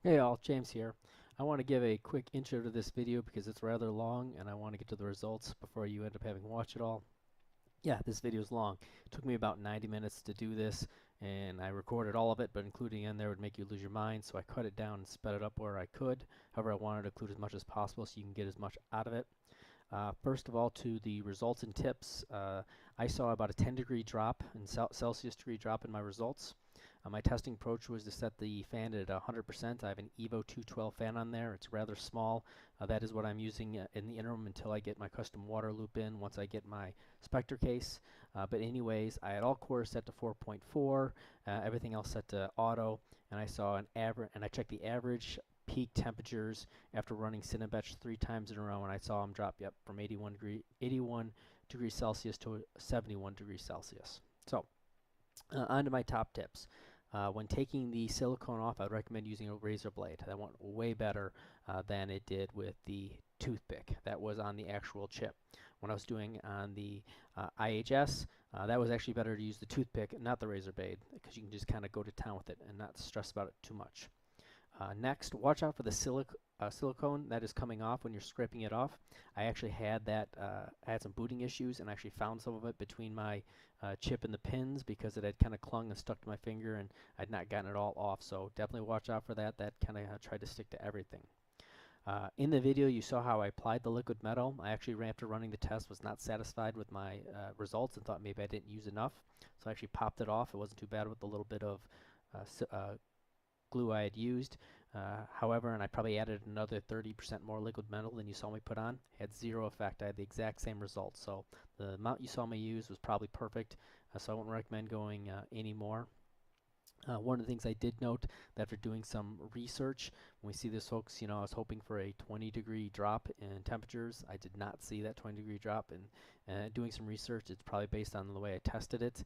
Hey all, James here. I want to give a quick intro to this video because it's rather long and I want to get to the results before you end up having to watch it all. Yeah, this video is long. It took me about 90 minutes to do this and I recorded all of it, but including in there would make you lose your mind, so I cut it down and sped it up where I could. However, I wanted to include as much as possible so you can get as much out of it. First of all, to the results and tips, I saw about a 10-degree drop in Celsius degree drop in my results. My testing approach was to set the fan at 100%. I have an Evo 212 fan on there. It's rather small. That is what I'm using in the interim until I get my custom water loop in once I get my Spectre case. But anyways, I had all cores set to 4.4, everything else set to auto, and I saw an average, and I checked the average peak temperatures after running cinebench 3 times in a row, and I saw them drop, from 81 degrees Celsius to 71 degrees Celsious. So, on to my top tips. When taking the silicone off, I would recommend using a razor blade. That went way better than it did with the toothpick that was on the actual chip. When I was doing on the IHS, that was actually better to use the toothpick, not the razor blade, because you can just kind of go to town with it and not stress about it too much. Next, watch out for the silicone that is coming off when you're scraping it off. I actually had that, I had some booting issues and actually found some of it between my chip and the pins because it had kind of clung and stuck to my finger and I'd not gotten it all off. So definitely watch out for that. That kind of tried to stick to everything. In the video, you saw how I applied the liquid metal. I actually, after running the test, was not satisfied with my results and thought maybe I didn't use enough. So I actually popped it off. It wasn't too bad with the little bit of glue I had used. However, and I probably added another 30% more liquid metal than you saw me put on, had zero effect. I had the exact same results. So the amount you saw me use was probably perfect. So I wouldn't recommend going any more. One of the things I did note that after doing some research, when we see this, folks, I was hoping for a 20-degree drop in temperatures. I did not see that 20-degree drop, and doing some research, it's probably based on the way I tested it.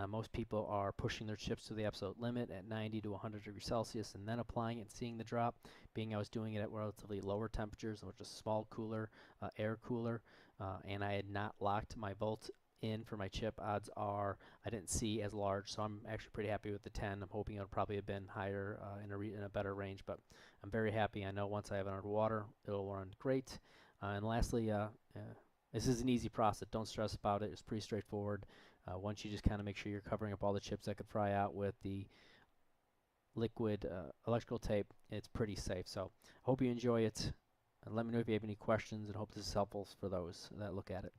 Most people are pushing their chips to the absolute limit at 90 to 100 degrees Celsius and then applying it and seeing the drop. Being I was doing it at relatively lower temperatures, which is small cooler, air cooler, and I had not locked my volt in for my chip, odds are I didn't see as large, so I'm actually pretty happy with the 10. I'm hoping it'll probably have been higher in a better range, but I'm very happy. I know once I have it underwater, it'll run great. And lastly, this is an easy process. Don't stress about it. It's pretty straightforward. Once you just kind of make sure you're covering up all the chips that could fry out with the liquid electrical tape, it's pretty safe. So I hope you enjoy it. And let me know if you have any questions, and hope this is helpful for those that look at it.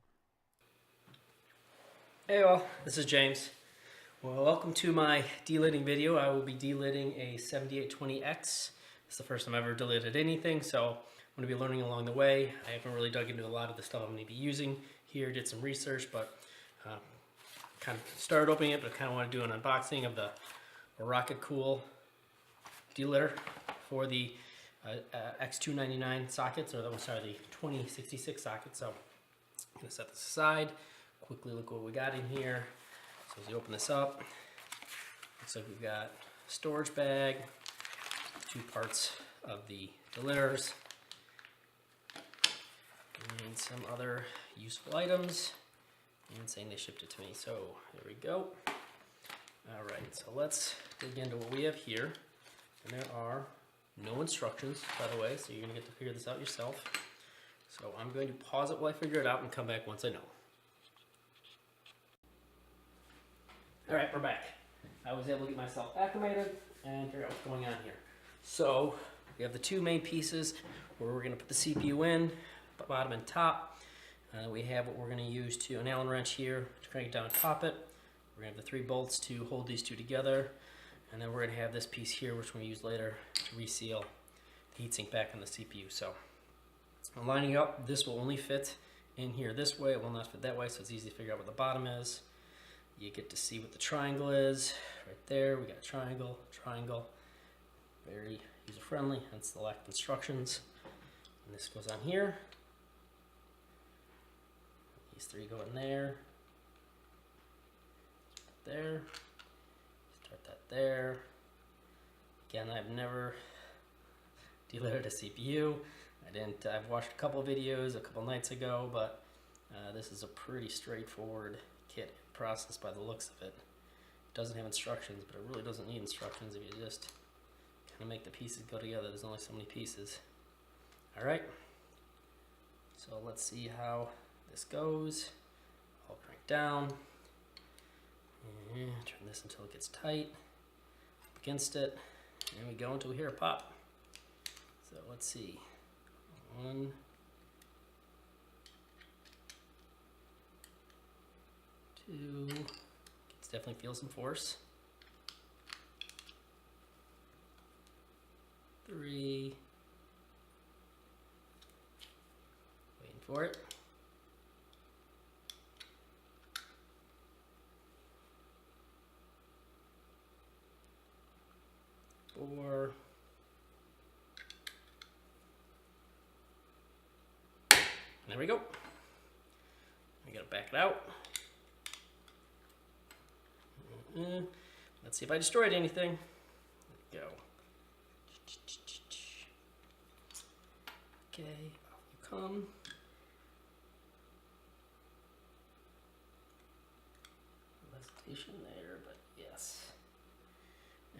Hey all, this is James. Well, welcome to my delidding video. I will be delidding a 7820x. It's the first time I've ever delidded anything, so I'm going to be learning along the way. I haven't really dug into a lot of the stuff I'm going to be using here, did some research, but kind of started opening it, but I kind of want to do an unboxing of the Rockitcool delidder for the X299 sockets, or the 2066 sockets. So I'm going to set this aside. Quickly look what we got in here. So as you open this up, looks like we've got a storage bag, 2 parts of the delidders, and some other useful items, and saying they shipped it to me. So there we go. Alright, so let's dig into what we have here. And there are no instructions, by the way, so you're going to get to figure this out yourself. So I'm going to pause it while I figure it out and come back once I know. Alright, we're back. I was able to get myself acclimated and figure out what's going on here. So, we have the 2 main pieces where we're going to put the CPU in, bottom and top. We have what we're going to use to an Allen wrench here to crank it down and pop it. We're going to have the 3 bolts to hold these 2 together. And then we're going to have this piece here, which we're going to use later to reseal the heatsink back on the CPU. So, I'm lining up. This will only fit in here this way. It will not fit that way, so it's easy to figure out where the bottom is. You get to see what the triangle is right there. We got a triangle, triangle, very user-friendly, hence the lack of instructions. And this goes on here. These 3 go in there, there, start that there. Again, I've never delided a CPU. I've watched a couple videos a couple nights ago, but this is a pretty straightforward kit process by the looks of it. It doesn't have instructions, but it really doesn't need instructions if you just kind going to make the pieces go together. There's only so many pieces. All right. So let's see how this goes. I'll crank down. And turn this until it gets tight. Up against it. And we go until we hear a pop. So let's see. 1, 2. It's definitely feel some force. 3. Waiting for it. 4. There we go. We gotta back it out. Let's see if I destroyed anything. There we go. Okay, off you come. Hesitation there, but yes.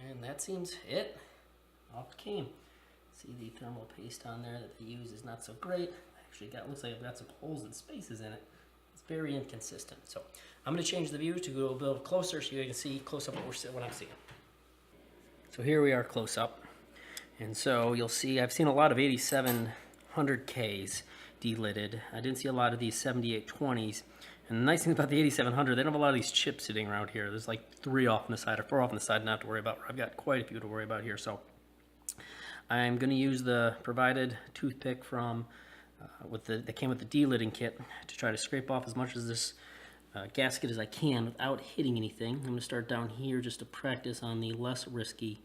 And that seems it. Off it came. See the thermal paste on there that they use is not so great. Actually looks like I've got some holes and spaces in it. It's very inconsistent. So I'm going to change the view to go a little closer so you can see close up what I'm seeing. So here we are close up. And so you'll see I've seen a lot of 8700Ks delided. I didn't see a lot of these 7820s. And the nice thing about the 8700, they don't have a lot of these chips sitting around here. There's like 3 off on the side or 4 off on the side not to worry about. I've got quite a few to worry about here. So I'm going to use the provided toothpick from that came with the delidding kit to try to scrape off as much of this gasket as I can without hitting anything. I'm going to start down here just to practice on the less risky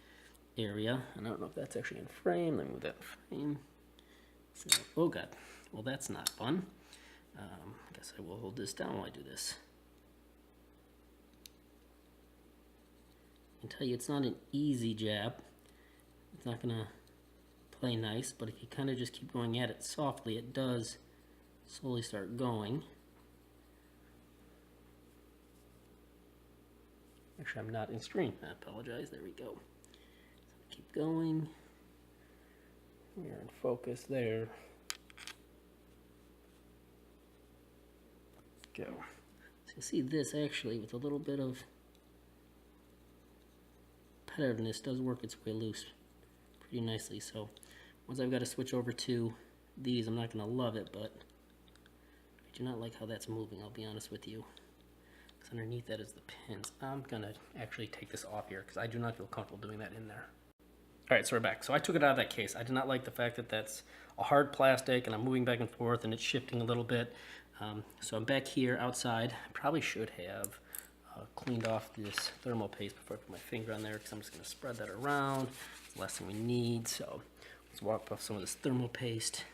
area. And I don't know if that's actually in frame. Let me move that in frame. So, oh god. Well, that's not fun. I guess I will hold this down while I do this. I can tell you it's not an easy jab. It's not going to play nice, but if you kind of just keep going at it softly, it does slowly start going. Actually, I'm not in stream. I apologize. There we go. So keep going. We're in focus there. Go. So you see this actually with a little bit of repetitiveness does work its way loose pretty nicely. So once I've got to switch over to these, I'm not going to love it, but I do not like how that's moving, I'll be honest with you. Because underneath that is the pins. I'm going to actually take this off here because I do not feel comfortable doing that in there. Alright, so we're back. So I took it out of that case. I did not like the fact that that's a hard plastic and I'm moving back and forth and it's shifting a little bit. So I'm back here outside. I probably should have cleaned off this thermal paste before I put my finger on there because I'm just going to spread that around. It's the last thing we need. So let's wipe off some of this thermal paste.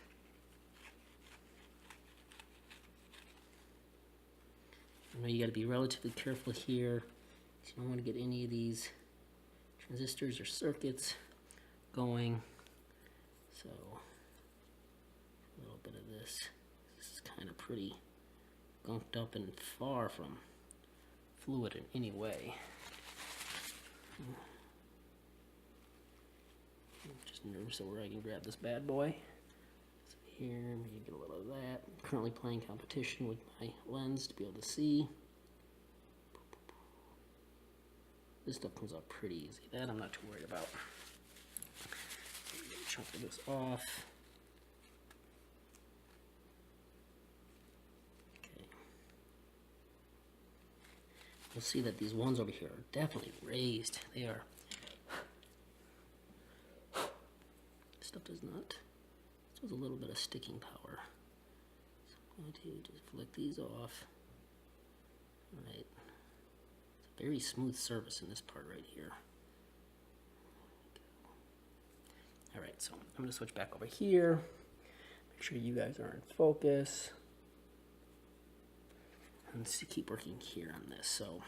I know you got to be relatively careful here. You don't want to get any of these transistors or circuits going. So a little bit of this. This is kind of pretty gunked up and far from fluid in any way. I'm just nervous of where I can grab this bad boy. So here, maybe get a little of that. I'm currently playing competition with my lens to be able to see. This stuff comes out pretty easy. That I'm not too worried about. Get a chunk of this off. Okay. You'll see that these ones over here are definitely raised. They are. This stuff does not. This has a little bit of sticking power. So I'm going to just flick these off. Alright. Very smooth surface in this part right here. Alright, so I'm going to switch back over here. Make sure you guys are in focus. And let's keep working here on this. So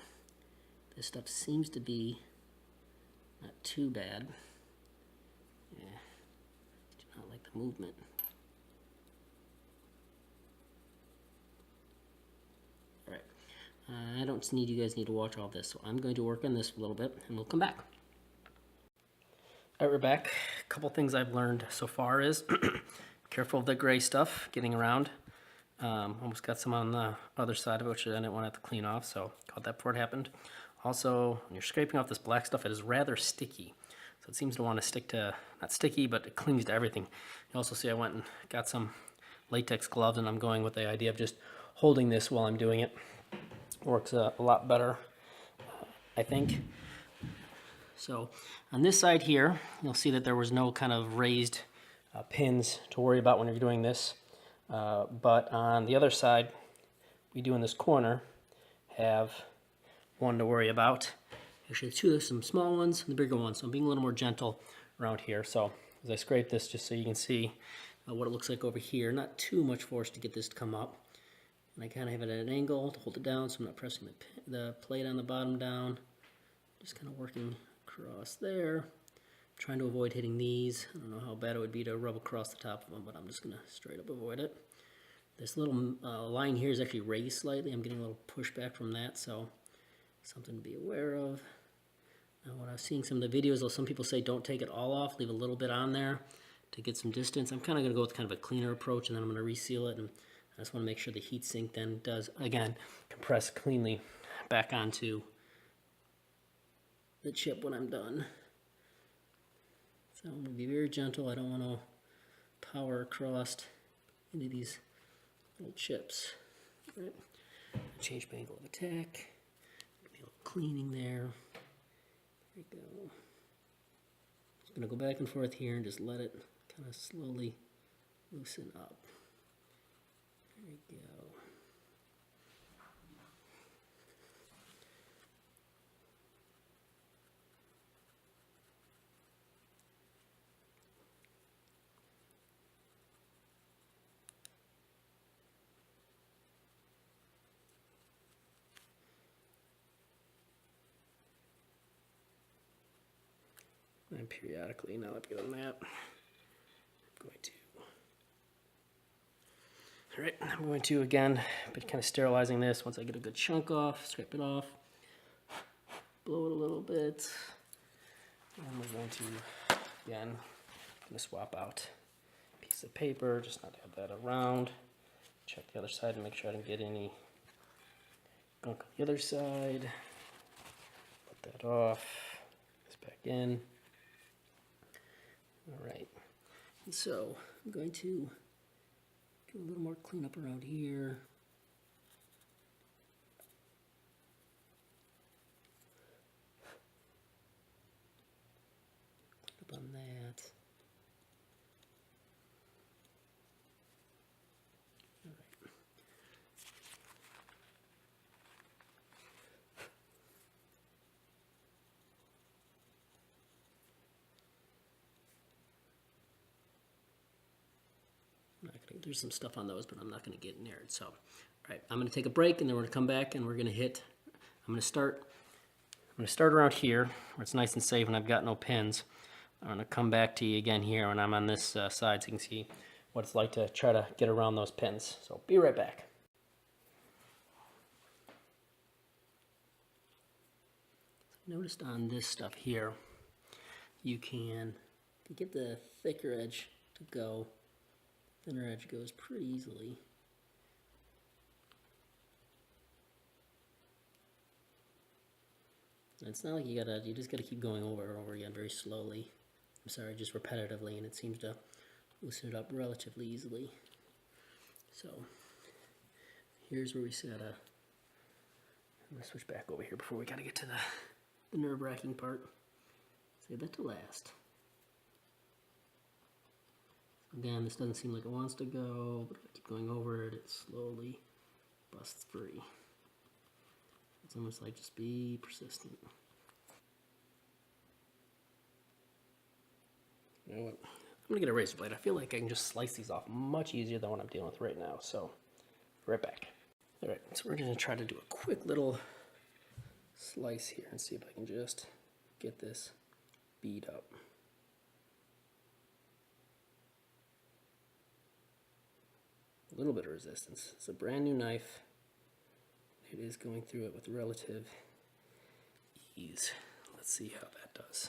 this stuff seems to be not too bad. Yeah, do not like the movement. I don't need you guys need to watch all this, so I'm going to work on this for a little bit, and we'll come back. All right, we're back. A couple things I've learned so far is careful of the gray stuff getting around. Almost got some on the other side of it, which I didn't want to have to clean off, so caught that before it happened. Also, when you're scraping off this black stuff, it is rather sticky. So it seems to want to stick to, not sticky, but it clings to everything. You also see I went and got some latex gloves, and I'm going with the idea of just holding this while I'm doing it. Works a lot better, I think. So on this side here, you'll see that there was no kind of raised pins to worry about when you're doing this. But on the other side, we do in this corner have one to worry about. Actually, some small ones and the bigger ones. So I'm being a little more gentle around here. So as I scrape this, just so you can see what it looks like over here, not too much force to get this to come up. And I kind of have it at an angle to hold it down, so I'm not pressing the plate on the bottom down. Just kind of working across there. Trying to avoid hitting these. I don't know how bad it would be to rub across the top of them, but I'm just going to straight up avoid it. This little line here is actually raised slightly. I'm getting a little pushback from that, so something to be aware of. Now, when I was seeing some of the videos, some people say don't take it all off, leave a little bit on there to get some distance. I'm kind of going to go with kind of a cleaner approach, and then I'm going to reseal it, and I just want to make sure the heat sink then does, again, compress cleanly back onto the chip when I'm done. So I'm going to be very gentle. I don't want to power across into these little chips. Right. Change my angle of attack. Maybe a little cleaning there. There we go. Just going to go back and forth here and just let it kind of slowly loosen up. There we go. And periodically, now that I've got on that, I'm going to again, but kind of sterilizing this once I get a good chunk off, scrape it off, blow it a little bit, and we're going to, again, swap out a piece of paper, just not have that around, check the other side and make sure I don't get any gunk on the other side, put that off, this back in. All right, and so I'm going to do a little more cleanup around here. Clean up on that. All right. There's some stuff on those, but I'm not going to get near it. So, all right, I'm going to take a break, and then we're going to come back, and we're going to hit. I'm going to start around here, where it's nice and safe, and I've got no pins. I'm going to come back to you again here when I'm on this side, so you can see what it's like to try to get around those pins. So, be right back. Noticed on this stuff here, you can get the thicker edge to go. Thinner edge goes pretty easily. And it's not like you just gotta keep going over and over again very slowly. I'm sorry, just repetitively, and it seems to loosen it up relatively easily. So here's where we set I'm gonna switch back over here before we gotta get to the nerve-wracking part. Save that to last. Again, this doesn't seem like it wants to go, but if I keep going over it, it slowly busts free. It's almost like just be persistent. You know what? I'm gonna get a razor blade. I feel like I can just slice these off much easier than what I'm dealing with right now. So, right back. All right, so we're gonna try to do a quick little slice here and see if I can just get this bead up. A little bit of resistance. It's a brand new knife. It is going through it with relative ease. Let's see how that does.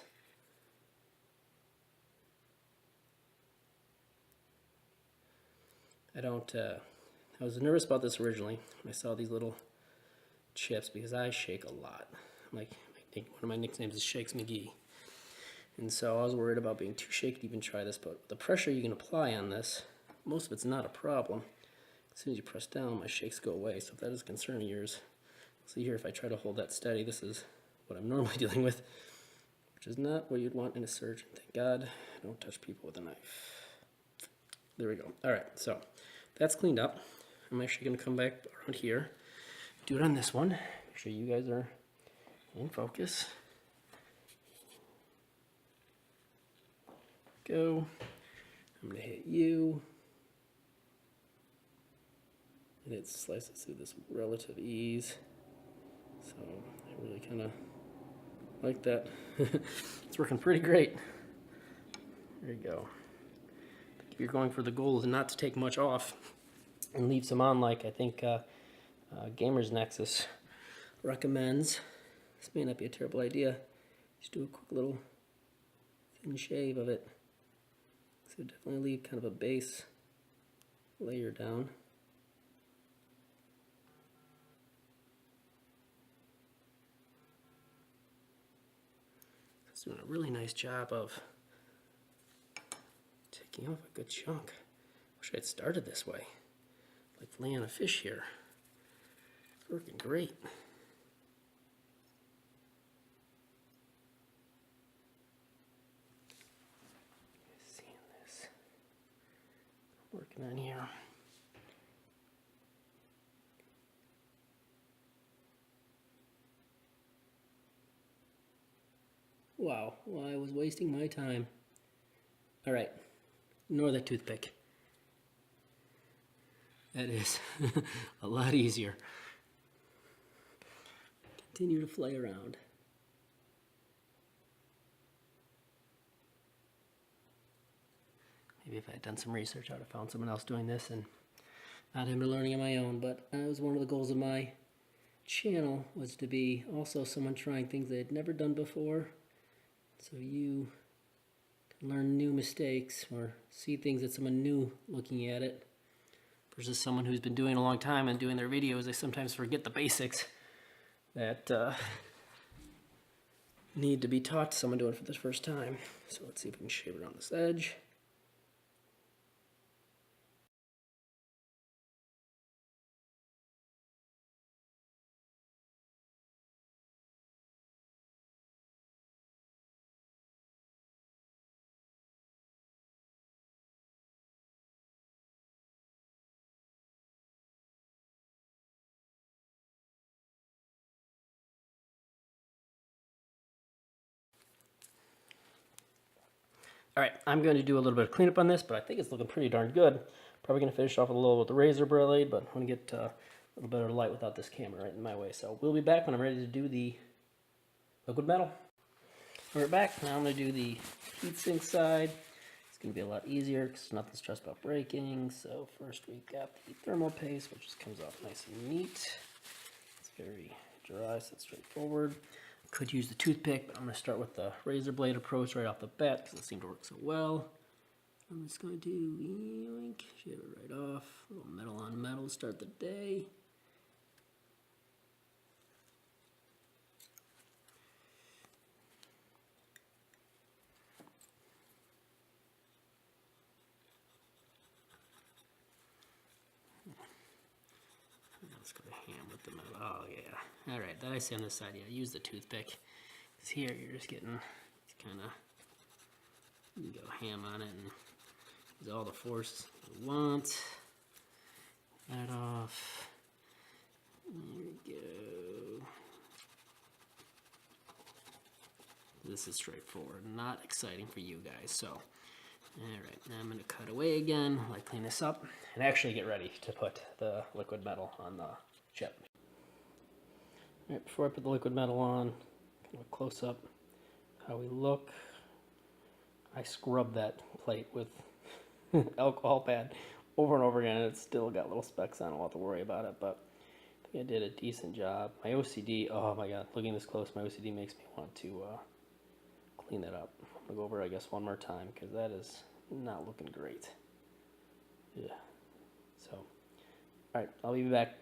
I was nervous about this originally when I saw these little chips because I shake a lot. Like, one of my nicknames is Shakes McGee. And so I was worried about being too shaky to even try this, but the pressure you can apply on this, most of it's not a problem. As soon as you press down, my shakes go away. So if that is a concern of yours, see here, if I try to hold that steady, this is what I'm normally dealing with, which is not what you'd want in a surgeon. Thank God I don't touch people with a knife. There we go. All right, so that's cleaned up. I'm actually going to come back around here, do it on this one. Make sure you guys are in focus. Go. I'm going to hit you. And it slices through this relative ease. So I really kind of like that. It's working pretty great. There you go. If you're going for the goal is not to take much off and leave some on, like I think Gamers Nexus recommends. This may not be a terrible idea. Just do a quick little thin shave of it. So definitely leave kind of a base layer down. It's doing a really nice job of taking off a good chunk. Wish I'd started this way. Like laying a fish here. It's working great. Seeing this. Working on here. Wow, well, I was wasting my time. All right, ignore that toothpick. That is a lot easier. Continue to flay around. Maybe if I had done some research, I would have found someone else doing this and not having to learning on my own. But that was one of the goals of my channel, was to be also someone trying things they had never done before. So you can learn new mistakes or see things that someone new looking at it versus someone who's been doing it a long time and doing their videos. They sometimes forget the basics that need to be taught to someone doing it for the first time. So let's see if we can shave around this edge. All right, I'm going to do a little bit of cleanup on this, but I think it's looking pretty darn good. Probably going to finish off a little with the razor blade, but I want to get a little better light without this camera right in my way. So we'll be back when I'm ready to do the liquid metal. We're back. Now I'm going to do the heatsink side. It's going to be a lot easier because nothing stressed about breaking. So first we've got the thermal paste, which just comes off nice and neat. It's very dry, so it's straightforward. Could use the toothpick, but I'm going to start with the razor blade approach right off the bat because it seemed to work so well. I'm just going to yoink, shave it right off. A little metal on metal to start the day. Let's go to ham with the metal. Oh yeah. All right, that I see on this side. Yeah, use the toothpick. Because here you're just getting kind of, you can go ham on it and use all the force you want. That off. There we go. This is straightforward, not exciting for you guys. So, all right, now I'm going to cut away again while I clean this up and actually get ready to put the liquid metal on the chip. All right, before I put the liquid metal on, kind of a close up how we look. I scrubbed that plate with alcohol pad over and over again, and it's still got little specks on it. I don't have to worry about it, but I think I did a decent job. My OCD, oh my god, looking this close, my OCD makes me want to clean that up. I'm gonna go over it, I guess, one more time because that is not looking great. Yeah. So, all right, I'll be back.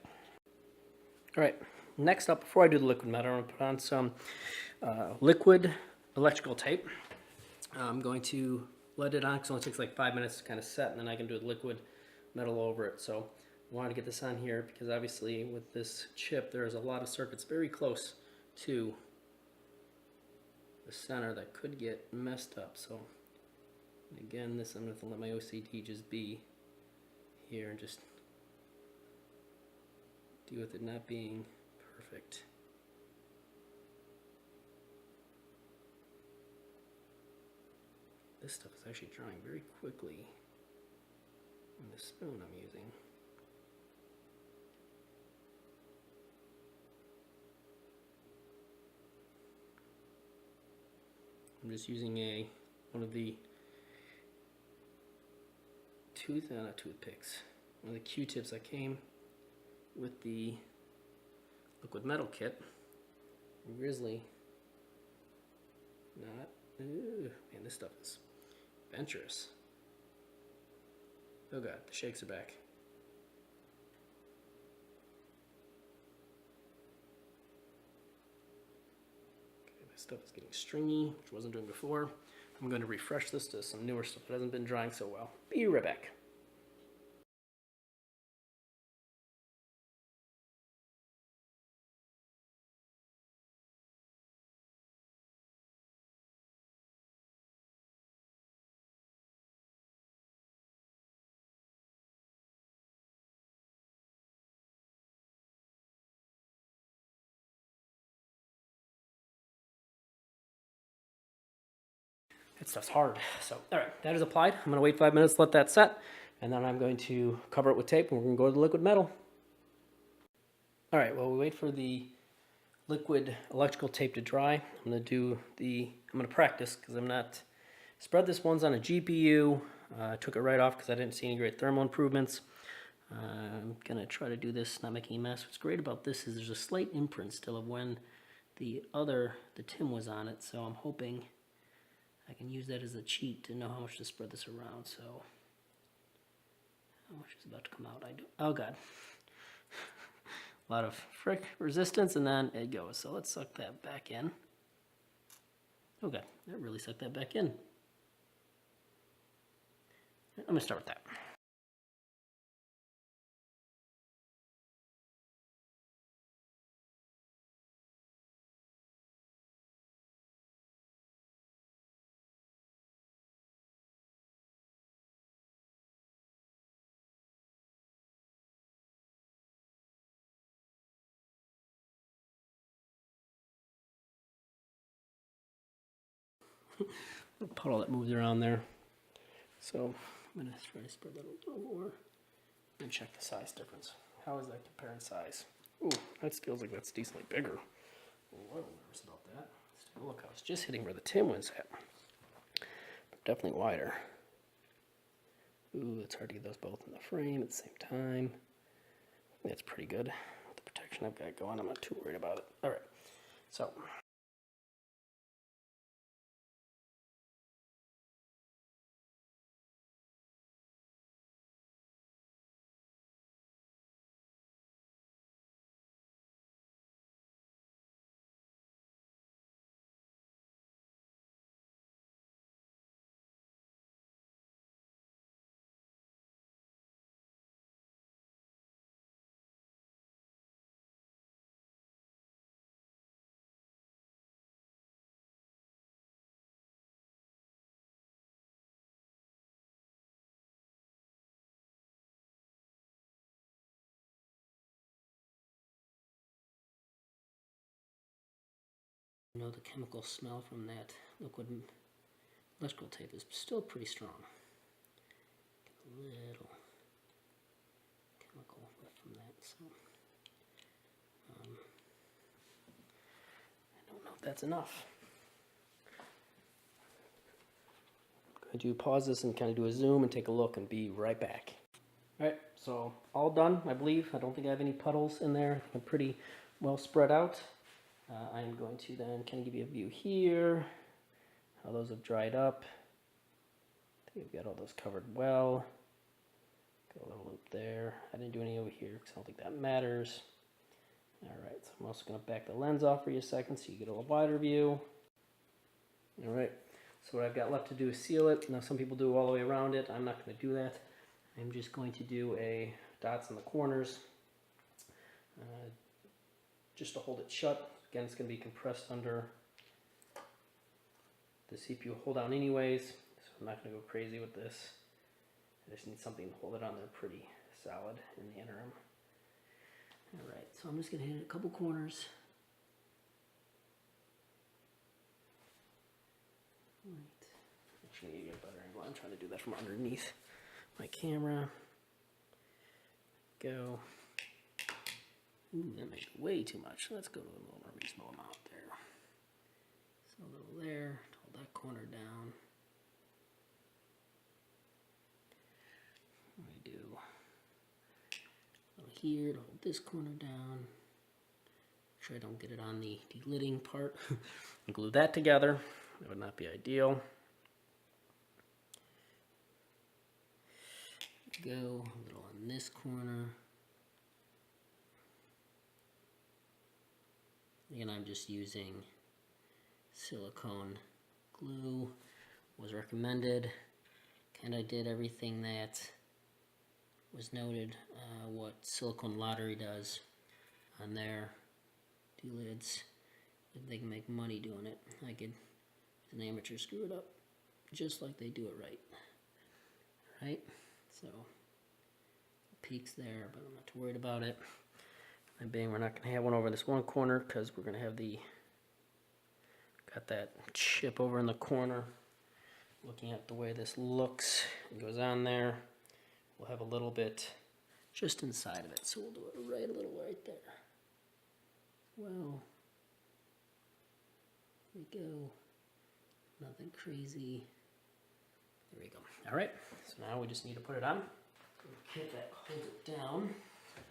All right, next up, before I do the liquid metal, I'm going to put on some liquid electrical tape. I'm going to let it on because it only takes like 5 minutes to kind of set, and then I can do the liquid metal over it. So I wanted to get this on here because obviously with this chip, there's a lot of circuits very close to the center that could get messed up. So again, this I'm going to let my OCD just be here and just deal with it not being perfect. This stuff is actually drying very quickly on the spoon I'm using. I'm just using one of the not toothpicks, one of the Q-tips that came with the liquid metal kit. Grizzly, not, ooh, man, this stuff is adventurous. Oh god, the shakes are back. Okay, this stuff is getting stringy, which I wasn't doing before. I'm going to refresh this to some newer stuff that hasn't been drying so well. Be right back. That stuff's hard. So, all right, that is applied. I'm going to wait 5 minutes, let that set, and then I'm going to cover it with tape, and we're going to go to the liquid metal. All right, well, we wait for the liquid electrical tape to dry. I'm going to practice because I'm not, spread this one's on a GPU. I took it right off because I didn't see any great thermal improvements. I'm going to try to do this, not making a mess. What's great about this is there's a slight imprint still of when the TIM was on it, so I'm hoping I can use that as a cheat to know how much to spread this around. So, how much is about to come out? Oh god. A lot of frick resistance, and then it goes. So let's suck that back in. Okay, that really sucked that back in. I'm gonna start with that. A puddle that moves around there. So I'm gonna try to spread that a little more and check the size difference. How is that comparing size? Ooh, that feels like that's decently bigger. A little nervous about that. Let's take a look. I was just hitting where the TIM was at, but definitely wider. Ooh, it's hard to get those both in the frame at the same time. That's pretty good. With the protection I've got going, I'm not too worried about it. All right, so. You know, the chemical smell from that liquid electrical tape is still pretty strong. Get a little chemical whiff from that, so I don't know if that's enough. I'm going to pause this and kind of do a zoom and take a look and be right back. All right, so all done, I believe. I don't think I have any puddles in there. I'm pretty well spread out. I'm going to then kind of give you a view here, how those have dried up. I think we've got all those covered well. Go a little loop there. I didn't do any over here because I don't think that matters. Alright, so I'm also going to back the lens off for you a second so you get a little wider view. Alright, so what I've got left to do is seal it. Now some people do all the way around it. I'm not going to do that. I'm just going to do a dots in the corners just to hold it shut. Again, it's going to be compressed under the CPU hold down anyways, so I'm not going to go crazy with this. I just need something to hold it on there pretty solid in the interim. Alright, so I'm just going to hit a couple corners. Right. Actually, need to get a better angle. I'm trying to do that from underneath my camera. Go. Ooh, that might be way too much. Let's go to a little more reasonable amount there. So a little there, hold that corner down. What do I do? A little here to hold this corner down. Make sure I don't get it on the delidding part. Glue that together. That would not be ideal. Go a little on this corner. Again, I'm just using silicone glue. Was recommended. Kind of did everything that was noted. What Silicone Lottery does on their delids. If they can make money doing it, I could, as an amateur, screw it up just like they do it right. Right? So, peaks there, but I'm not too worried about it. And being we're not going to have one over this one corner because we're going to have got that chip over in the corner. Looking at the way this looks, it goes on there. We'll have a little bit just inside of it, so we'll do it right a little right there. Well, there we go. Nothing crazy. There we go. All right, so now we just need to put it on. Kit that holds it down.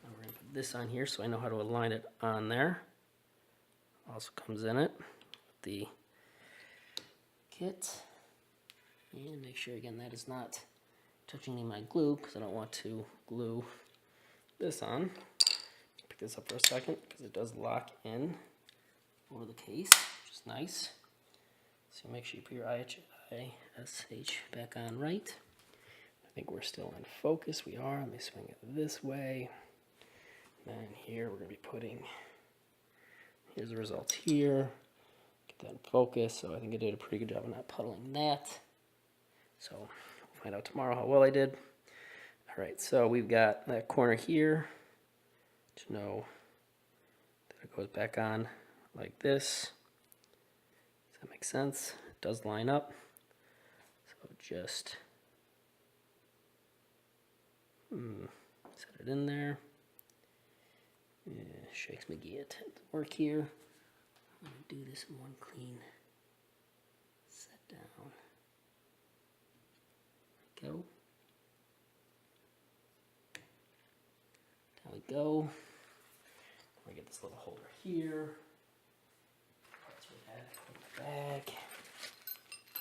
Now we're going to put this on here so I know how to align it on there. Also comes in it with the kit. And make sure again that is not touching any of my glue because I don't want to glue this on. Pick this up for a second because it does lock in over the case, which is nice. So make sure you put your ISH back on right. I think we're still in focus. We are. Let me swing it this way. And here we're going to be putting, here's the results here. Get that in focus. So I think I did a pretty good job of not puddling that. So we'll find out tomorrow how well I did. All right, so we've got that corner here to know that it goes back on like this. Does that make sense? It does line up. So just set it in there. Yeah, Shakes McGee attempt to work here. I'm going to do this in one clean set down. There we go. Down we go. We get this little holder here. Parts we had to put in the bag.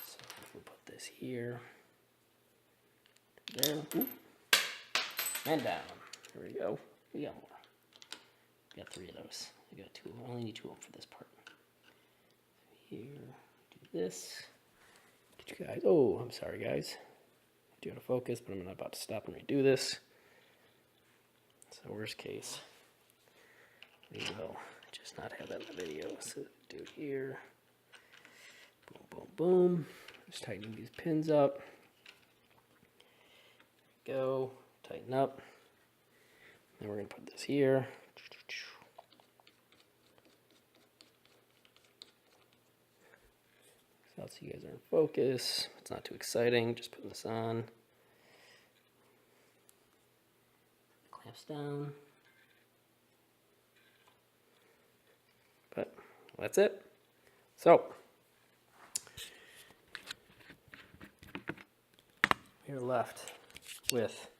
So if we put this here, there, ooh, and down. There we go. We got more. We got 3 of those. I got 2. I only need 2 of them for this part. So here, do this. Get you guys. Oh, I'm sorry, guys. I do have to focus, but I'm not about to stop and redo this. So worst case, we will just not have that in the video. So do it here. Boom, boom, boom. Just tightening these pins up. Go. Tighten up. Then we're going to put this here. So you guys are in focus. It's not too exciting. Just putting this on. Clamps down. But that's it. So we're left with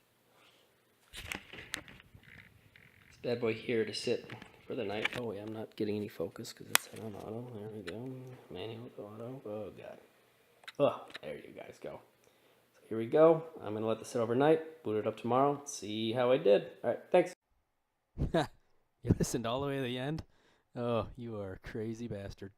this bad boy here to sit for the night. Oh, yeah, I'm not getting any focus because it's set on auto. There we go. Manual auto. Oh, God. Oh, there you guys go. So here we go. I'm going to let this sit overnight, boot it up tomorrow, see how I did. All right, thanks. You listened all the way to the end? Oh, you are a crazy bastard.